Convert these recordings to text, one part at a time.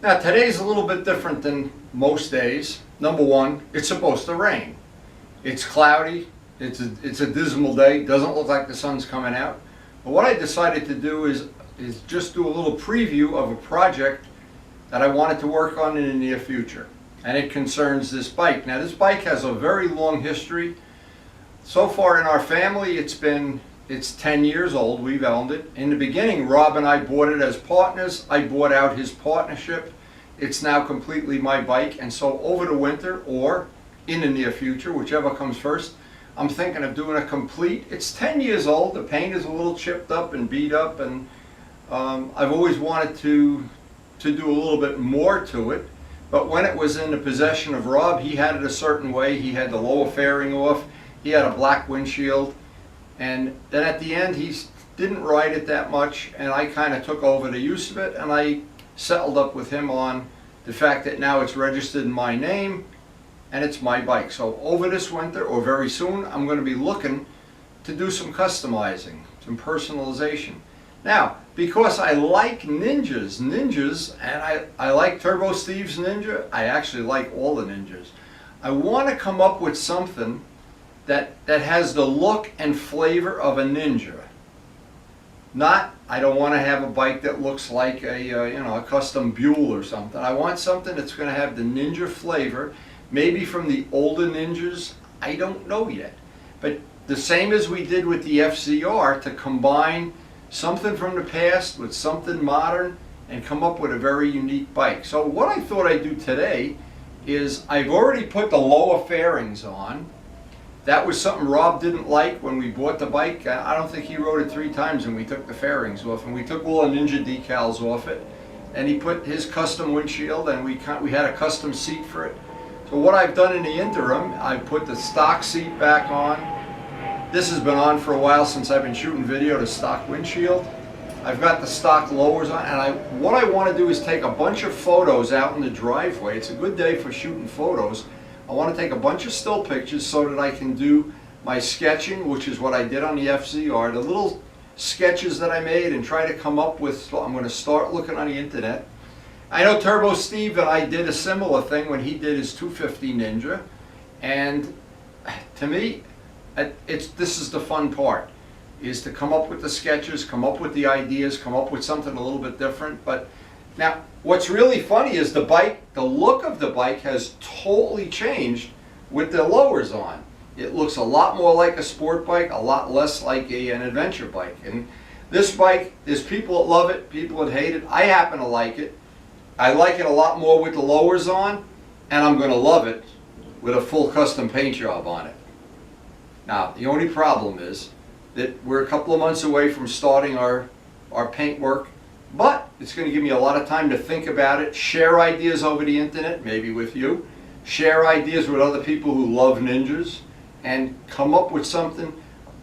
Now today's a little bit different than most days. Number one, it's supposed to rain. It's cloudy, it's a dismal day, doesn't look like the sun's coming out. But what I decided to do is just do a little preview of a project that I wanted to work on in the near future. And it concerns this bike. Now this bike has a very long history. So far in our family it's 10 years old, we've owned it. In the beginning, Rob and I bought it as partners. I bought out his partnership. It's now completely my bike, and so over the winter or in the near future, whichever comes first, I'm thinking of doing a complete, it's 10 years old, the paint is a little chipped up and beat up, and I've always wanted to do a little bit more to it, but when it was in the possession of Rob, he had it a certain way. He had the lower fairing off, he had a black windshield, and then at the end he didn't ride it that much, and I kind of took over the use of it, and I settled up with him on the fact that now it's registered in my name and it's my bike. So over this winter or very soon, I'm going to be looking to do some customizing, some personalization. Now, because I like Ninjas, and I like Turbo Steve's Ninja, I actually like all the Ninjas. I want to come up with something that has the look and flavor of a Ninja. I don't want to have a bike that looks like a custom Buell or something. I want something that's going to have the Ninja flavor, maybe from the older Ninjas. I don't know yet. But the same as we did with the FZR, to combine something from the past with something modern and come up with a very unique bike. So what I thought I'd do today is I've already put the lower fairings on. That was something Rob didn't like when we bought the bike. I don't think he rode it 3 times and we took the fairings off, and we took all the Ninja decals off it, and he put his custom windshield, and we had a custom seat for it. So what I've done in the interim, I put the stock seat back on. This has been on for a while since I've been shooting video, the stock windshield. I've got the stock lowers on, and what I want to do is take a bunch of photos out in the driveway. It's a good day for shooting photos. I want to take a bunch of still pictures so that I can do my sketching, which is what I did on the FZR, the little sketches that I made, and try to come up with, so I'm going to start looking on the internet. I know Turbo Steve and I did a similar thing when he did his 250 Ninja, and to me, this is the fun part, is to come up with the sketches, come up with the ideas, come up with something a little bit different. But now, what's really funny is the bike, the look of the bike has totally changed with the lowers on. It looks a lot more like a sport bike, a lot less like an adventure bike. And this bike, there's people that love it, people that hate it. I happen to like it. I like it a lot more with the lowers on, and I'm going to love it with a full custom paint job on it. Now, the only problem is that we're a couple of months away from starting our paint work, but it's going to give me a lot of time to think about it, share ideas over the internet, maybe with you, share ideas with other people who love Ninjas, and come up with something.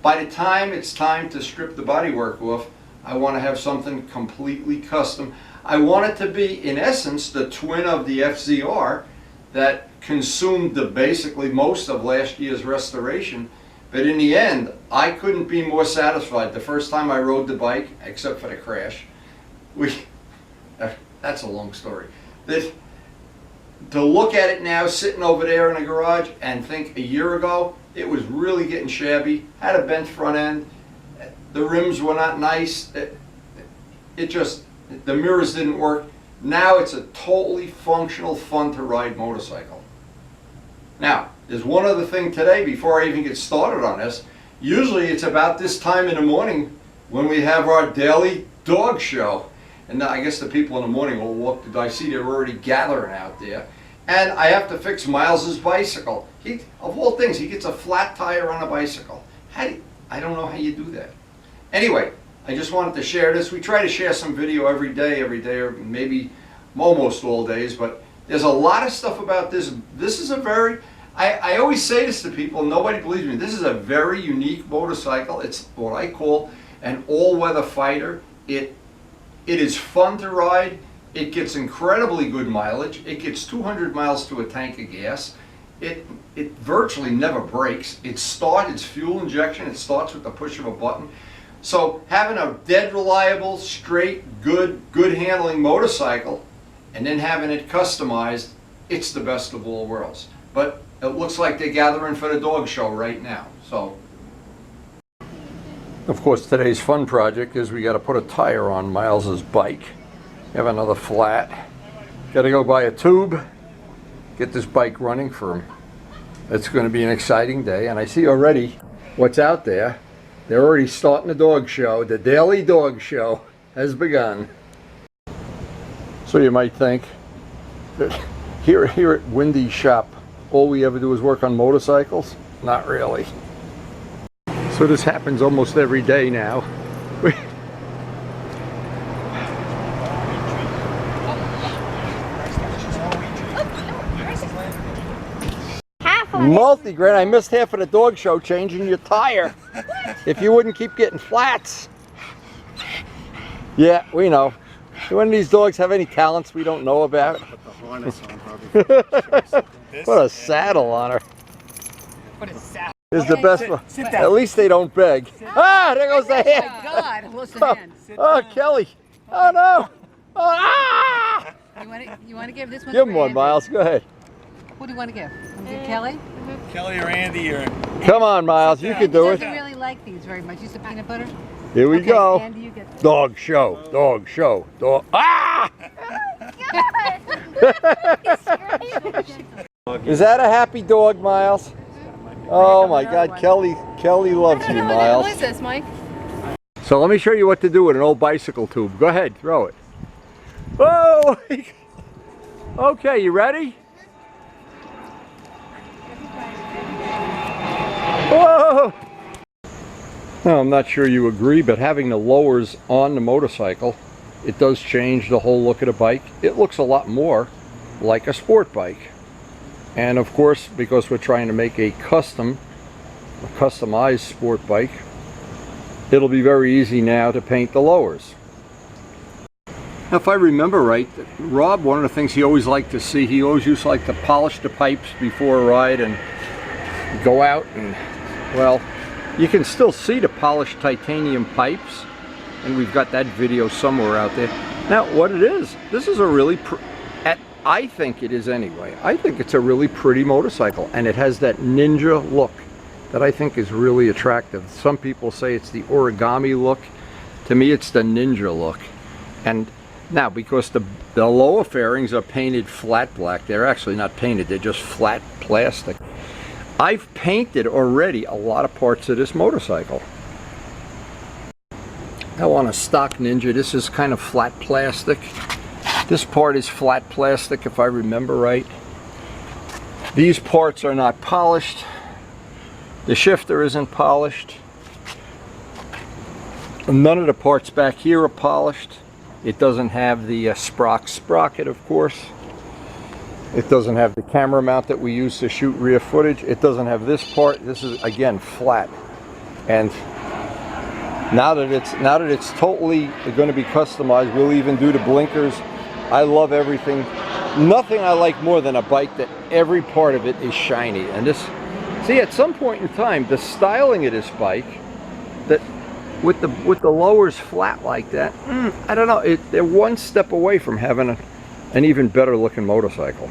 By the time it's time to strip the bodywork off, I want to have something completely custom. I want it to be, in essence, the twin of the FZR that consumed basically most of last year's restoration. But in the end, I couldn't be more satisfied. The first time I rode the bike, except for the crash, that's a long story. To look at it now, sitting over there in the garage, and think a year ago, it was really getting shabby, had a bent front end, the rims were not nice, the mirrors didn't work. Now it's a totally functional, fun to ride motorcycle. Now, there's one other thing today before I even get started on this. Usually it's about this time in the morning when we have our daily dog show. And now I guess the people in the morning will walk, I see they're already gathering out there. And I have to fix Miles's bicycle. Of all things, he gets a flat tire on a bicycle. I don't know how you do that. Anyway, I just wanted to share this. We try to share some video every day, or maybe almost all days, but there's a lot of stuff about this. This is a very, I always say this to people, nobody believes me, this is a very unique motorcycle. It's what I call an all-weather fighter. It is fun to ride. It gets incredibly good mileage. It gets 200 miles to a tank of gas. It virtually never breaks. It's fuel injection. It starts with the push of a button. So having a dead reliable, straight, good handling motorcycle and then having it customized, it's the best of all worlds. But it looks like they're gathering for the dog show right now. So, of course, today's fun project is we got to put a tire on Miles's bike. We have another flat. Got to go buy a tube, get this bike running for him. It's going to be an exciting day, and I see already what's out there. They're already starting the dog show. The daily dog show has begun. So you might think that here at Wendy's shop, all we ever do is work on motorcycles? Not really. So this happens almost every day now. Multi-grain, I missed half of the dog show changing your tire. If you wouldn't keep getting flats. Yeah, we know. Do any of these dogs have any talents we don't know about? Put the harness on her. Put a saddle on her. Put a saddle. Is the best one. Sit down. At least they don't beg. Ah, there goes the hand. Oh my God, what's the hand? Oh, Kelly. Oh no. Oh, ah! You want to give this one? Give to him one, Andy? Miles. Go ahead. Who do you want to give? Want to give Kelly? Kelly or Andy or... Come on, Miles. You can do He it. doesn't really like these very much. Use the peanut butter. Here we Okay, go. Andy, you get this. Dog show. Dog show. Dog. Ah! Is that a happy dog, Miles? Oh my God, Kelly loves you, What Miles. is this, Mike? So let me show you what to do with an old bicycle tube. Go ahead, throw it. Whoa! Okay, you ready? Whoa! Now, I'm not sure you agree, but having the lowers on the motorcycle, it does change the whole look of the bike. It looks a lot more like a sport bike. And of course, because we're trying to make a customized sport bike, it'll be very easy now to paint the lowers. Now, if I remember right, Rob, one of the things he always liked to see, he always used to like to polish the pipes before a ride and go out and, well, you can still see the polished titanium pipes, and we've got that video somewhere out there. Now, what it is, this is a really, I think it is anyway, I think it's a really pretty motorcycle, and it has that ninja look that I think is really attractive. Some people say it's the origami look. To me, it's the ninja look. And now, because the lower fairings are painted flat black, they're actually not painted, they're just flat plastic. I've painted already a lot of parts of this motorcycle. Now on a stock Ninja, this is kind of flat plastic. This part is flat plastic, if I remember right. These parts are not polished. The shifter isn't polished. None of the parts back here are polished. It doesn't have the sprocket, of course. It doesn't have the camera mount that we use to shoot rear footage. It doesn't have this part. This is, again, flat. And now that it's totally going to be customized, we'll even do the blinkers. I love everything. Nothing I like more than a bike that every part of it is shiny. And this, see, at some point in time, the styling of this bike, that with the lowers flat like that, I don't know. They're one step away from having an even better looking motorcycle.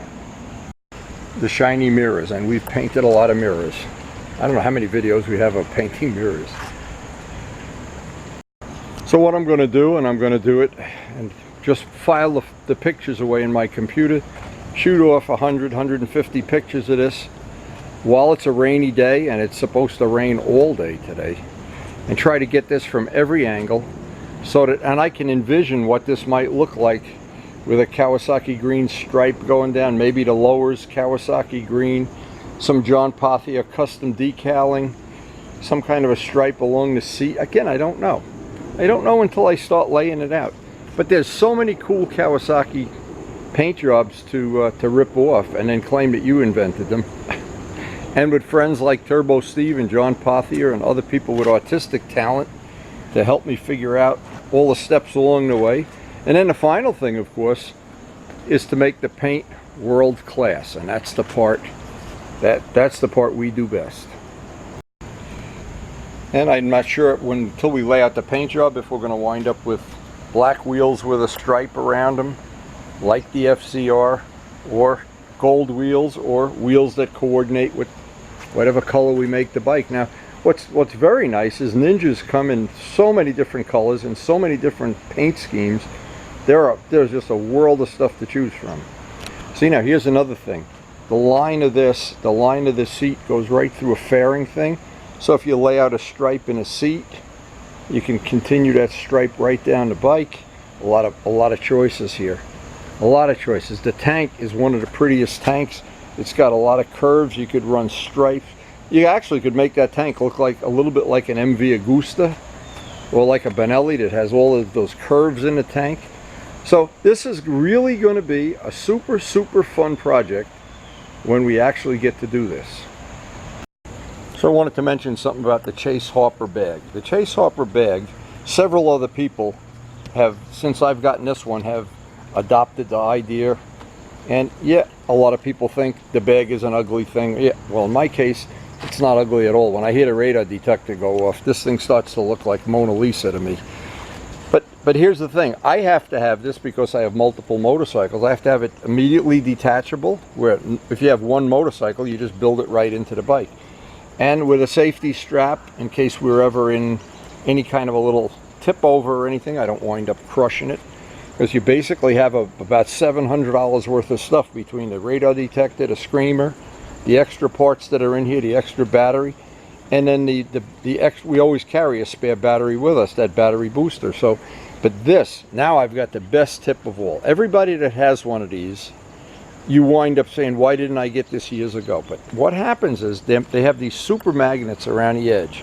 The shiny mirrors, and we've painted a lot of mirrors. I don't know how many videos we have of painting mirrors. So what I'm going to do, and I'm going to do it and just file the pictures away in my computer, shoot off 150 pictures of this while it's a rainy day, and it's supposed to rain all day today, and try to get this from every angle so that, and I can envision what this might look like with a Kawasaki green stripe going down, maybe the lowers Kawasaki green, some John Pothier custom decaling, some kind of a stripe along the seat. Again, I don't know. I don't know until I start laying it out. But there's so many cool Kawasaki paint jobs to rip off and then claim that you invented them. And with friends like Turbo Steve and John Pothier and other people with artistic talent to help me figure out all the steps along the way. And then the final thing, of course, is to make the paint world class, and that's the part that's the part we do best. And I'm not sure until we lay out the paint job if we're going to wind up with black wheels with a stripe around them, like the FZR, or gold wheels, or wheels that coordinate with whatever color we make the bike. Now, what's very nice is Ninjas come in so many different colors and so many different paint schemes. There's just a world of stuff to choose from. See, now here's another thing. The line of this seat goes right through a fairing thing. So if you lay out a stripe in a seat, you can continue that stripe right down the bike. A lot of choices here. A lot of choices. The tank is one of the prettiest tanks. It's got a lot of curves. You could run stripes. You actually could make that tank look like a little bit like an MV Agusta or like a Benelli that has all of those curves in the tank. So this is really going to be a super fun project when we actually get to do this. So I wanted to mention something about the Chase Harper bag. The Chase Harper bag, several other people have, since I've gotten this one, have adopted the idea. And yeah, a lot of people think the bag is an ugly thing. Yeah, well, in my case, it's not ugly at all. When I hear the radar detector go off, this thing starts to look like Mona Lisa to me. But here's the thing. I have to have this because I have multiple motorcycles. I have to have it immediately detachable, where if you have one motorcycle, you just build it right into the bike. And with a safety strap, in case we're ever in any kind of a little tip over or anything, I don't wind up crushing it. Because you basically have about $700 worth of stuff between the radar detector, the screamer, the extra parts that are in here, the extra battery, and then we always carry a spare battery with us, that battery booster. So, but this, now I've got the best tip of all. Everybody that has one of these, you wind up saying, why didn't I get this years ago? But what happens is they have these super magnets around the edge.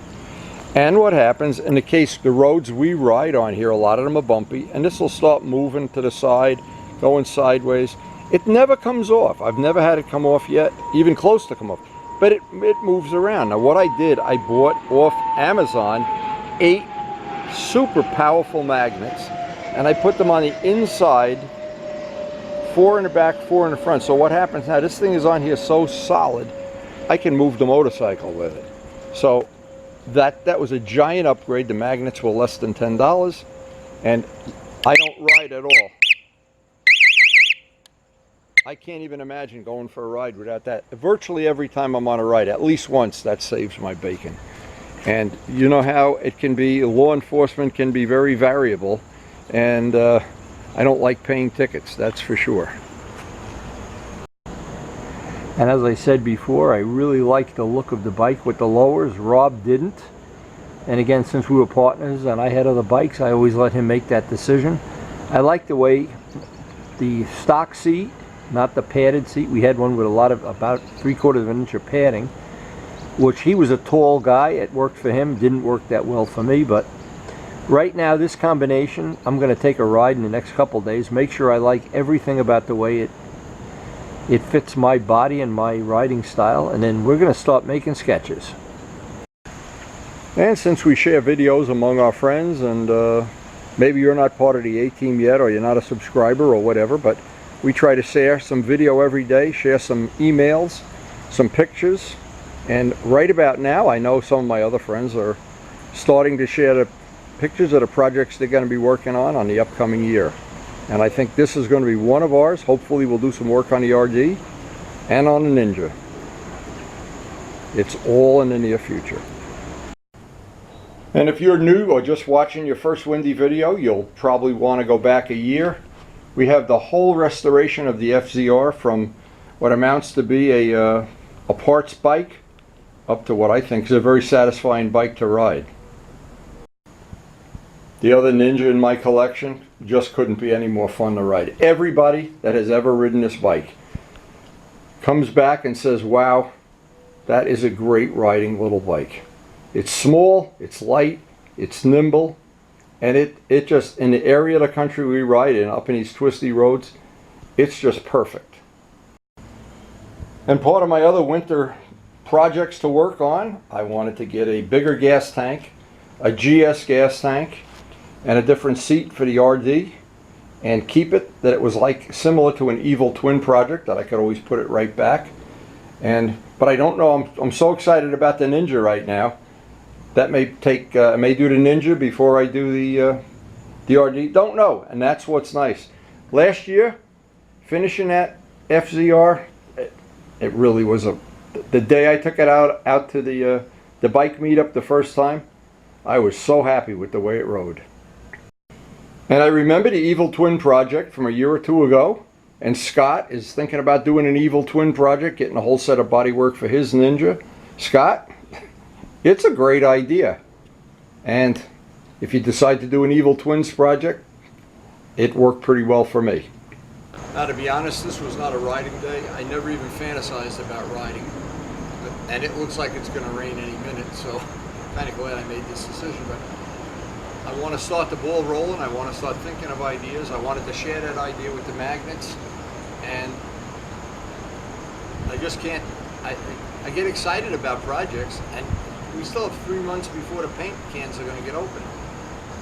And what happens, in the case, the roads we ride on here, a lot of them are bumpy, and this will start moving to the side, going sideways. It never comes off. I've never had it come off yet, even close to come off. But it moves around. Now what I did, I bought off Amazon 8 super powerful magnets, and I put them on the inside, 4 in the back, 4 in the front. So what happens now, this thing is on here so solid, I can move the motorcycle with it. So that was a giant upgrade. The magnets were less than $10, and I don't ride at all. I can't even imagine going for a ride without that. Virtually every time I'm on a ride, at least once, that saves my bacon. And you know how it can be, law enforcement can be very variable, and I don't like paying tickets, that's for sure. And as I said before, I really like the look of the bike with the lowers. Rob didn't. And again, since we were partners and I had other bikes, I always let him make that decision. I like the way the stock seat, not the padded seat. We had one with a lot of, about 3/4 of an inch of padding, which he was a tall guy. It worked for him, didn't work that well for me. But right now, this combination, I'm going to take a ride in the next couple days, make sure I like everything about the way it fits my body and my riding style, and then we're going to start making sketches. And since we share videos among our friends, and maybe you're not part of the A-Team yet, or you're not a subscriber or whatever, but we try to share some video every day, share some emails, some pictures, and right about now I know some of my other friends are starting to share the pictures of the projects they're going to be working on the upcoming year. And I think this is going to be one of ours. Hopefully we'll do some work on the RD and on the Ninja. It's all in the near future. And if you're new or just watching your first Windy video, you'll probably want to go back a year. We have the whole restoration of the FZR from what amounts to be a parts bike up to what I think is a very satisfying bike to ride. The other Ninja in my collection just couldn't be any more fun to ride. Everybody that has ever ridden this bike comes back and says, wow, that is a great riding little bike. It's small, it's light, it's nimble, and it just, in the area of the country we ride in, up in these twisty roads, it's just perfect. And part of my other winter projects to work on, I wanted to get a bigger gas tank, a GS gas tank, and a different seat for the RD, and keep it that it was like similar to an Evil Twin project that I could always put it right back. But I don't know, I'm so excited about the Ninja right now. That may take, I may do the Ninja before I do the RD. Don't know, and that's what's nice. Last year, finishing that FZR, it really was the day I took it out to the bike meetup the first time, I was so happy with the way it rode. And I remember the Evil Twin project from a year or two ago, and Scott is thinking about doing an Evil Twin project, getting a whole set of bodywork for his Ninja. Scott, it's a great idea. And if you decide to do an Evil Twins project, it worked pretty well for me. Now, to be honest, this was not a riding day. I never even fantasized about riding. And it looks like it's going to rain any minute, so I'm kind of glad I made this decision. But I want to start the ball rolling. I want to start thinking of ideas. I wanted to share that idea with the magnets. And I just can't, I get excited about projects, and we still have 3 months before the paint cans are going to get open.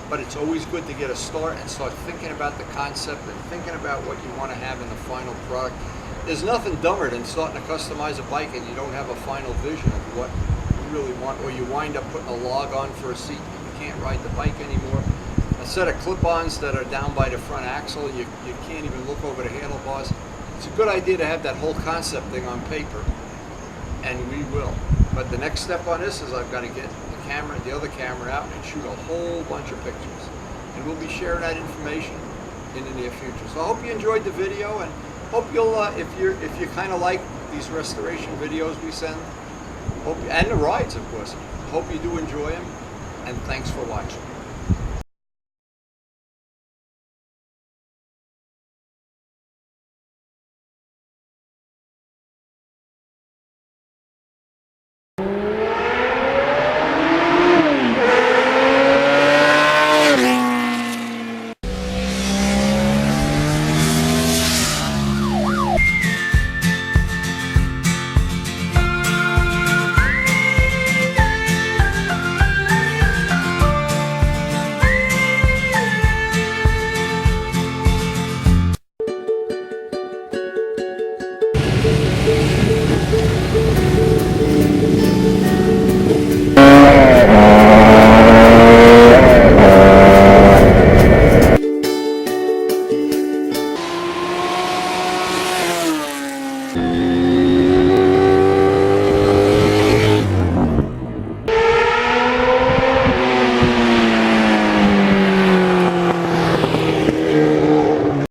But it's always good to get a start and start thinking about the concept and thinking about what you want to have in the final product. There's nothing dumber than starting to customize a bike and you don't have a final vision of what you really want, or you wind up putting a log on for a seat and you can't ride the bike anymore. A set of clip-ons that are down by the front axle, you can't even look over the handlebars. It's a good idea to have that whole concept thing on paper, and we will. But the next step on this is I've got to get the other camera out and shoot a whole bunch of pictures, and we'll be sharing that information in the near future. So I hope you enjoyed the video, and hope you'll if you kind of like these restoration videos we send, and the rides, of course. Hope you do enjoy them, and thanks for watching.